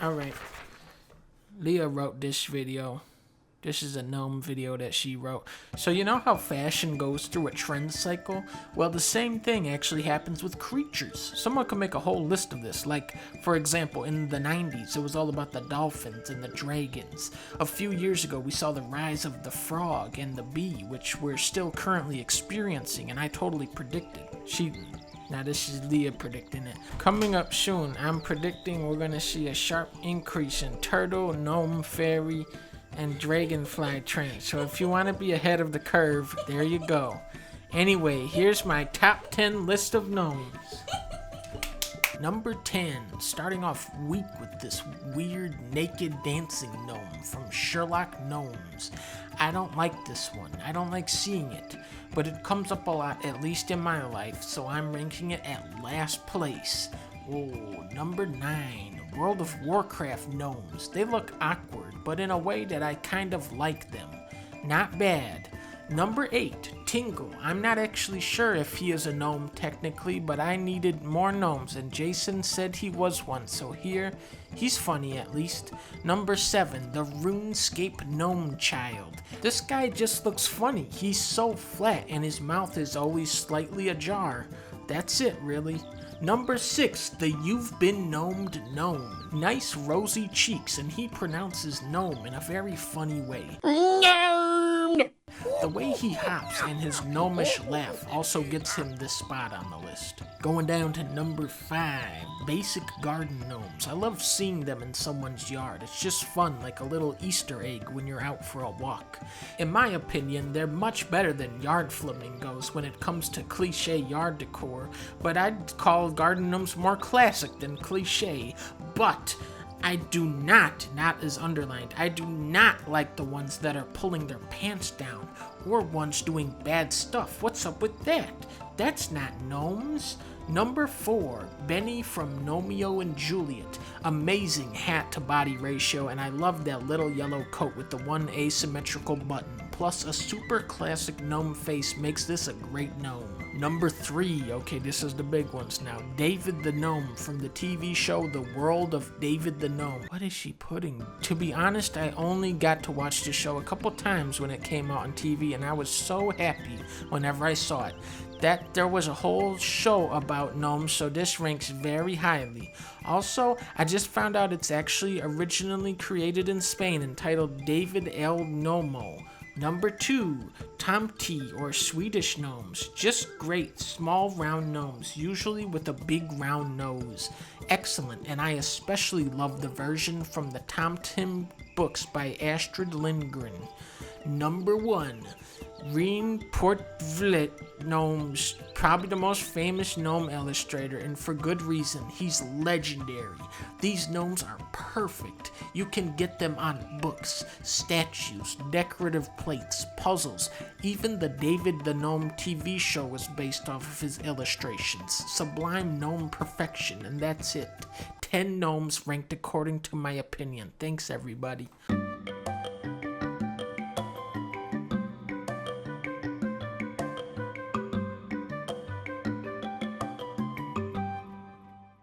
Alright. Leah wrote this video. This is a gnome video that she wrote. So you know how fashion goes through a trend cycle? Well, the same thing actually happens with creatures. Someone could make a whole list of this. Like, for example, in the 90s, it was all about the dolphins and the dragons. A few years ago, we saw the rise of the frog and the bee, which we're still currently experiencing, and I totally predicted. Now this is Leah predicting it. Coming up soon, I'm predicting we're gonna see a sharp increase in turtle, gnome, fairy, and dragonfly trends. So if you want to be ahead of the curve, there you go. Anyway, here's my top 10 list of gnomes. Number 10, starting off weak with this weird naked dancing gnome from Sherlock Gnomes. I don't like this one. I don't like seeing it, but it comes up a lot, at least in my life, so I'm ranking it at last place. Oh, number 9, World of Warcraft gnomes. They look awkward, but in a way that I kind of like them. Not bad. Number 8, Tingle. I'm not actually sure if he is a gnome technically, but I needed more gnomes, and Jason said he was one, so here, he's funny at least. Number 7, the Runescape gnome child. This guy just looks funny. He's so flat, and his mouth is always slightly ajar. That's it, really. Number 6, the You've Been Gnomed gnome. Nice rosy cheeks, and he pronounces gnome in a very funny way. Gnome! The way he hops and his gnomish laugh also gets him this spot on the list. Going down to number 5, basic garden gnomes. I love seeing them in someone's yard. It's just fun, like a little Easter egg when you're out for a walk. In my opinion, they're much better than yard flamingos when it comes to cliche yard decor, but I'd call garden gnomes more classic than cliche. But I do not as underlined, I do not like the ones that are pulling their pants down, or ones doing bad stuff. What's up with that? That's not gnomes. Number 4, Benny from Romeo and Juliet. Amazing hat to body ratio, and I love that little yellow coat with the one asymmetrical button. Plus a super classic gnome face makes this a great gnome. Number 3, okay, this is the big ones now. David the Gnome from the TV show The World of David the Gnome. What is she putting? To be honest, I only got to watch the show a couple times when it came out on TV, and I was so happy whenever I saw it. That there was a whole show about gnomes, so this ranks very highly. Also, I just found out it's actually originally created in Spain, entitled David el Gnomo. Number 2, Tomty or Swedish gnomes. Just great, small round gnomes, usually with a big round nose. Excellent, and I especially love the version from the Tomtim books by Astrid Lindgren. Number 1, Reen Portvlet gnomes, probably the most famous gnome illustrator, and for good reason. He's legendary. These gnomes are perfect. You can get them on books, statues, decorative plates, puzzles. Even the David the Gnome TV show was based off of his illustrations. Sublime gnome perfection, and that's it. 10 gnomes ranked according to my opinion. Thanks, everybody.